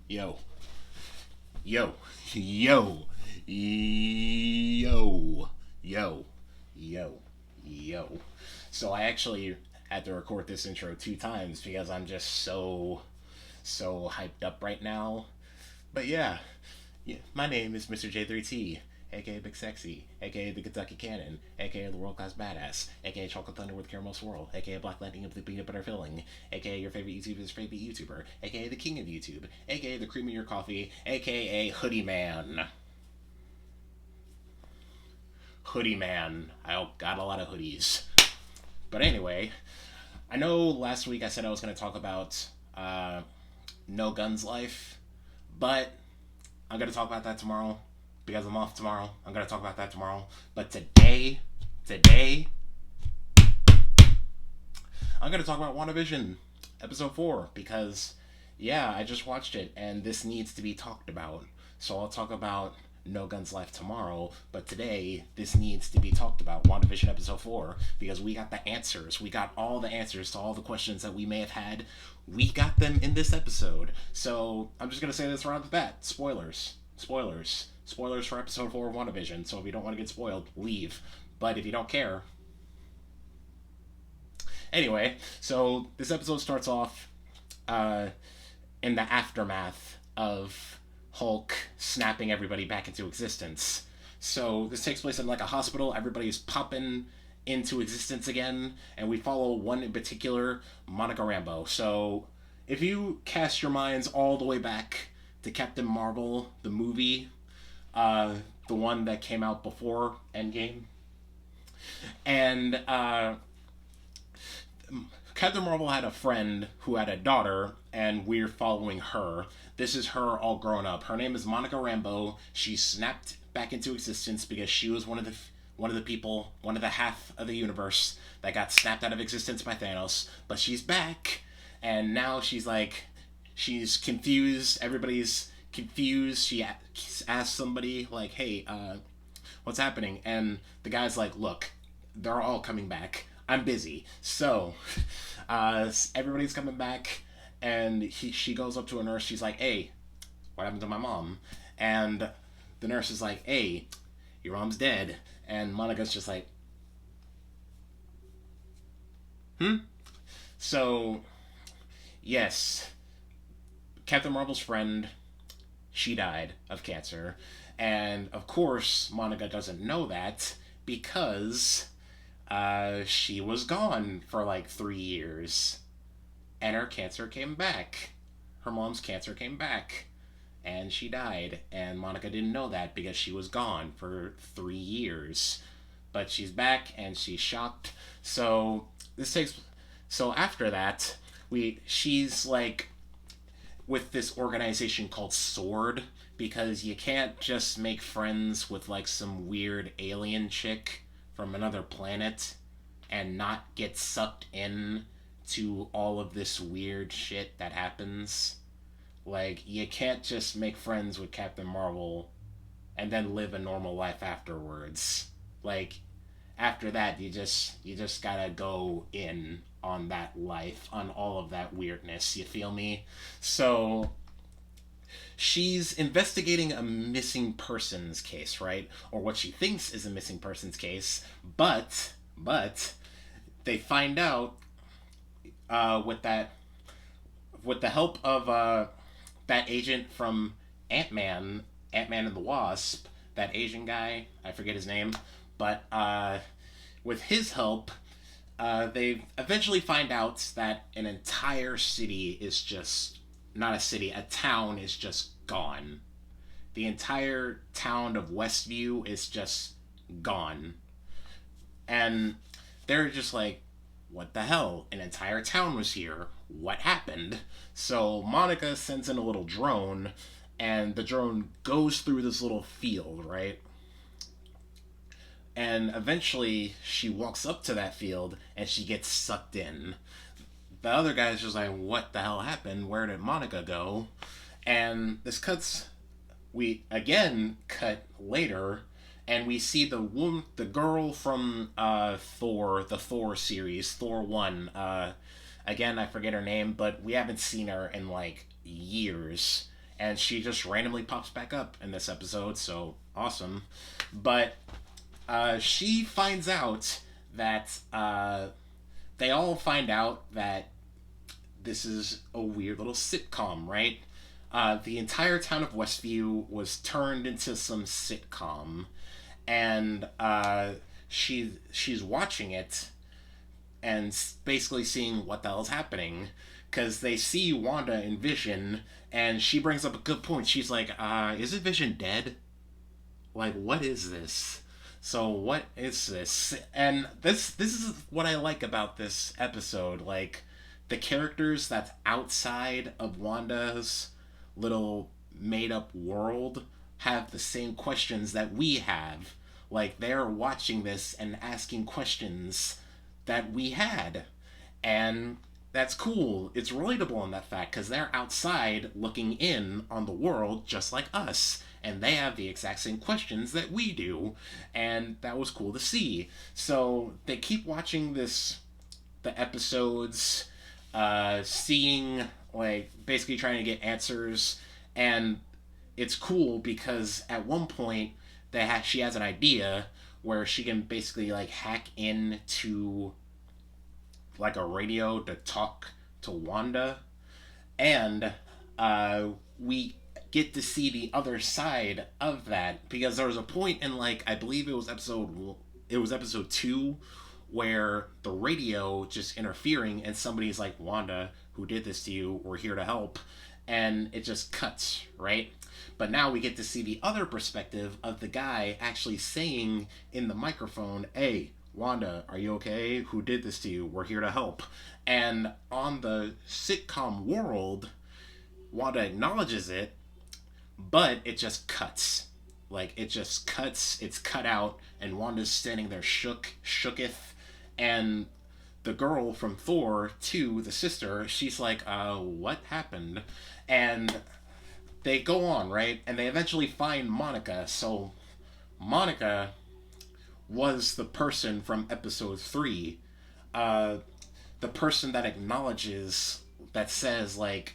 Yo, yo, yo, yo, yo, yo, yo. So I actually had to record this intro two times because I'm just so hyped up right now. But yeah, my name is Mr. J3T, aka Big Sexy, aka the Kentucky Cannon, aka the World Class Badass, aka Chocolate Thunder with Caramel Swirl, aka Black Lightning of the Peanut Butter Filling, aka your favorite YouTuber's favorite YouTuber, aka the King of YouTube, aka the Cream of Your Coffee, aka Hoodie Man. Hoodie Man. I got a lot of hoodies. But anyway, I know last week I said I was going to talk about No Guns Life, but I'm going to talk about that tomorrow because I'm off tomorrow. I'm going to talk about that tomorrow. But today, I'm going to talk about WandaVision episode 4 because, yeah, I just watched it and this needs to be talked about. So I'll talk about No Guns Life tomorrow, but today this needs to be talked about. WandaVision episode 4 because we got the answers. We got all the answers to all the questions that we may have had. We got them in this episode. So I'm just going to say this right off the bat. Spoilers. Spoilers. Spoilers for episode 4 of WandaVision. So if you don't want to get spoiled, leave. But if you don't care, anyway, so this episode starts off uh, in the aftermath of Hulk snapping everybody back into existence. So this takes place in like a hospital. Everybody's popping into existence again, and we follow one in particular, Monica Rambeau. So if you cast your minds all the way back to Captain Marvel, the movie, the one that came out before Endgame, and Captain Marvel had a friend who had a daughter, and we're following her. This is her all grown up. Her name is Monica Rambeau. She snapped back into existence because she was one of the people, one of the half of the universe that got snapped out of existence by Thanos. But she's back, and now she's confused. Everybody's confused. She asks somebody like, "Hey, what's happening?" And the guy's like, "Look, they're all coming back. I'm busy." So, everybody's coming back, and she goes up to a nurse. She's like, "Hey, what happened to my mom?" And the nurse is like, "Hey, your mom's dead." And Monica's just like, "Hmm?" So, yes, Captain Marvel's friend, she died of cancer. And of course, Monica doesn't know that because she was gone for like 3 years, and her cancer came back. Her mom's cancer came back, and she died. And Monica didn't know that because she was gone for 3 years. But she's back, and she's shocked. So this takes. So after that, she's like with this organization called Sword because you can't just make friends with like some weird alien chick from another planet and not get sucked in to all of this weird shit that happens. Like you can't just make friends with Captain Marvel and then live a normal life afterwards. Like after that you just gotta go in on that life, on all of that weirdness, you feel me? So she's investigating a missing persons case, right? Or what she thinks is a missing persons case, but they find out with the help of that agent from Ant Man and the Wasp, that Asian guy, I forget his name, but with his help, they eventually find out that an entire city is just not a city, a town is just gone. The entire town of Westview is just gone. And they're just like, what the hell? An entire town was here. What happened? So Monica sends in a little drone, and the drone goes through this little field, right? And eventually she walks up to that field and she gets sucked in. The other guy's just like, what the hell happened? Where did Monica go? And this cuts, we again cut later, and we see the girl from Thor, the Thor series, Thor 1. Again, I forget her name, but we haven't seen her in like years. and she just randomly pops back up in this episode. So awesome, but she finds out that they all find out that this is a weird little sitcom, right? The entire town of Westview was turned into some sitcom, and she's watching it and basically seeing what the hell's happening, because they see Wanda and Vision, and she brings up a good point. She's like, "Isn't Vision dead? Like, what is this?" So what is this? And this is what I like about this episode. Like, the characters that's outside of Wanda's little made up world have the same questions that we have. Like, they're watching this and asking questions that we had. And that's cool. It's relatable in that fact because they're outside looking in on the world just like us. And they have the exact same questions that we do. And that was cool to see. So they keep watching the episodes, seeing, like, basically trying to get answers. And it's cool because at one point she has an idea where she can basically, like, hack into, like, a radio to talk to Wanda. And we get to see the other side of that, because there was a point in, like, I believe it was episode 2, where the radio just interfering and somebody's like, "Wanda, who did this to you? We're here to help." And it just cuts, right? But now we get to see the other perspective of the guy actually saying in the microphone, "Hey, Wanda, are you okay? Who did this to you? We're here to help." And on the sitcom world, Wanda acknowledges it, but it just cuts. Like, it just cuts, it's cut out, and Wanda's standing there shooketh, and the girl from Thor 2, the sister, she's like, what happened? And they go on, right? And they eventually find Monica. So Monica was the person from episode 3, the person that acknowledges, that says, like,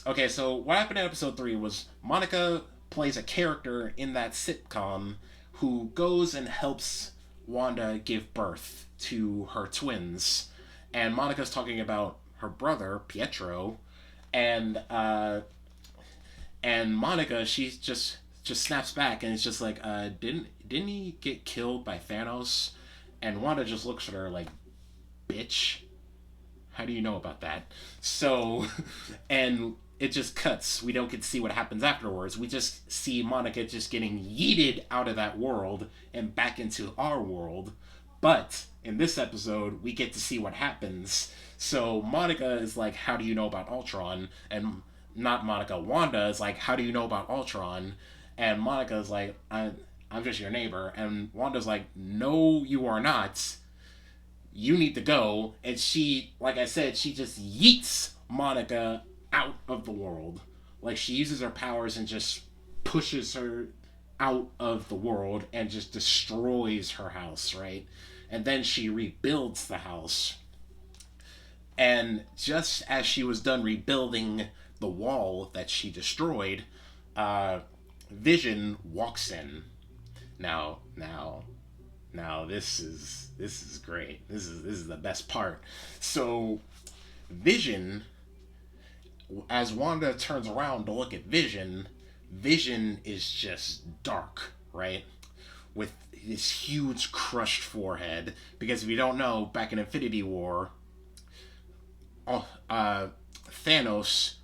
okay, so what happened in episode 3 was Monica plays a character in that sitcom who goes and helps Wanda give birth to her twins. And Monica's talking about her brother, Pietro, and Monica, she just snaps back and it's just like, didn't he get killed by Thanos? And Wanda just looks at her like, "Bitch, how do you know about that?" So, and it just cuts. We don't get to see what happens afterwards. We just see Monica just getting yeeted out of that world and back into our world. But in this episode, we get to see what happens. So Monica is like, "How do you know about Ultron?" And not Monica, Wanda is like, "How do you know about Ultron?" And Monica is like, I'm just your neighbor." And Wanda's like, "No, you are not. You need to go." And she, like I said, she just yeets Monica out of the world. Like, she uses her powers and just pushes her out of the world and just destroys her house, right? And then she rebuilds the house. And just as she was done rebuilding the wall that she destroyed, Vision walks in. Now, this is great. This is the best part. So, Vision, as Wanda turns around to look at Vision, Vision is just dark, right? With this huge crushed forehead. Because if you don't know, back in Infinity War, Thanos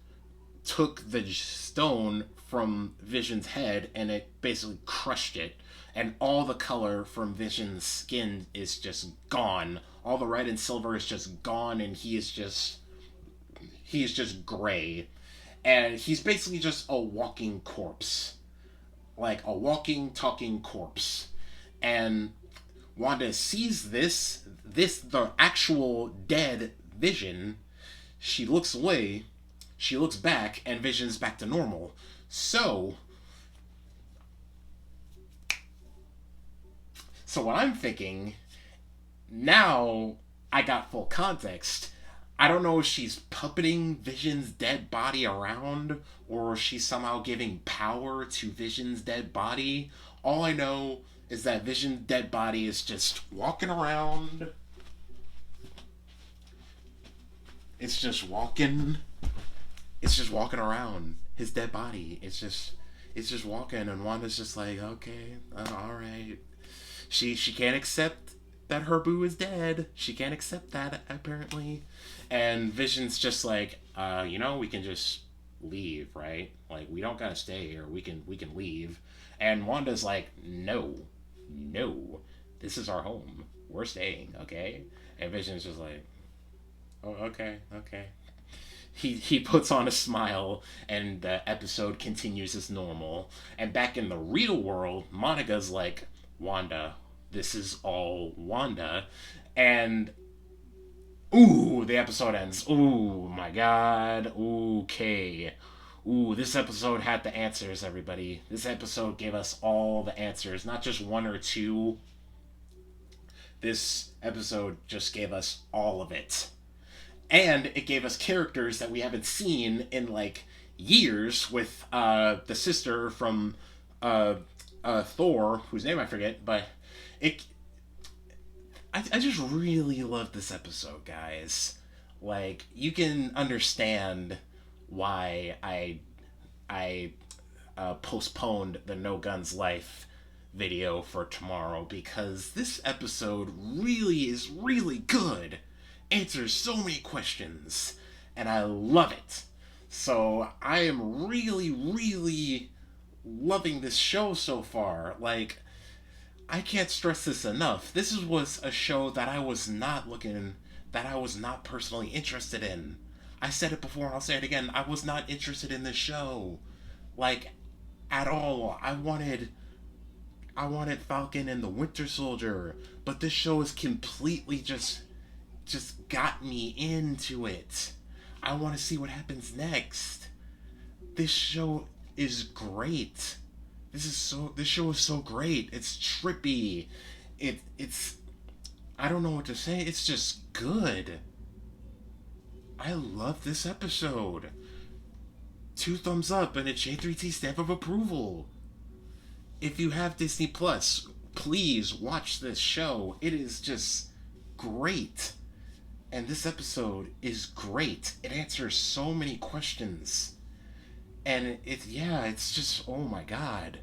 took the stone from Vision's head and it basically crushed it. And all the color from Vision's skin is just gone. All the red and silver is just gone, and he is just gray. And he's basically just a walking corpse. Like a walking, talking corpse. And Wanda sees the actual dead Vision. She looks away, she looks back, and Vision's back to normal. So what I'm thinking, now I got full context. I don't know if she's puppeting Vision's dead body around or she's somehow giving power to Vision's dead body. All I know is that Vision's dead body is just walking around. It's just walking. It's just walking around his dead body. It's just walking, and Wanda's just like, okay, all right. She can't accept that her boo is dead. She can't accept that apparently, and Vision's just like, we can just leave, right? Like we don't gotta stay here. We can leave, and Wanda's like, no, no, this is our home. We're staying, okay? And Vision's just like, oh, okay, okay. He puts on a smile and the episode continues as normal. And back in the real world, Monica's like, Wanda, this is all Wanda. And ooh, the episode ends. Ooh, my god. Okay. Ooh, this episode had the answers, everybody. This episode gave us all the answers, not just one or two. This episode just gave us all of it. And it gave us characters that we haven't seen in like years with the sister from Thor, whose name I forget, but it. I just really love this episode, guys. Like you can understand why I postponed the No Guns Life video for tomorrow because this episode really is really good, answers so many questions, and I love it. So I am really, really loving this show so far. Like, I can't stress this enough. This was a show that I was not personally interested in. I said it before and I'll say it again. I was not interested in this show. Like, at all. I wanted Falcon and the Winter Soldier, but this show is completely just got me into it. I want to see what happens next. This show is great. This show is so great. It's trippy. It's I don't know what to say. It's just good. I love this episode. 2 thumbs up and a J3T stamp of approval. If you have Disney Plus, please watch this show. It is just great. And this episode is great. It answers so many questions. And it's just, oh my god.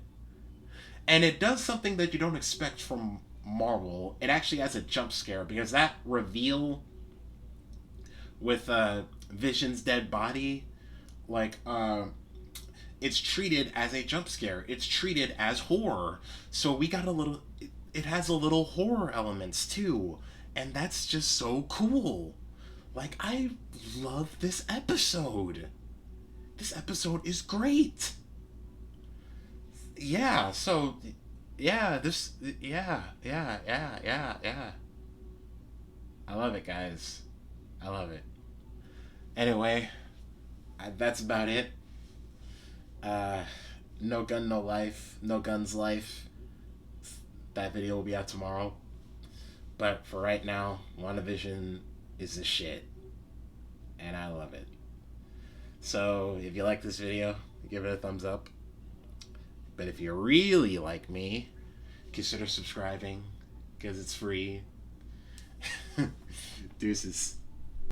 And it does something that you don't expect from Marvel. It actually has a jump scare because that reveal with Vision's dead body, like, it's treated as a jump scare. It's treated as horror. So we got a little. It has a little horror elements too, and that's just so cool. Like I love this episode. This episode is great. Yeah. So, yeah. This. Yeah. Yeah. Yeah. Yeah. Yeah. I love it, guys. I love it. Anyway, that's about it. Uh, no gun, no life. No guns, life. That video will be out tomorrow. But for right now, WandaVision is the shit. And I love it. So if you like this video, give it a thumbs up. But if you really like me, consider subscribing because it's free. Deuces.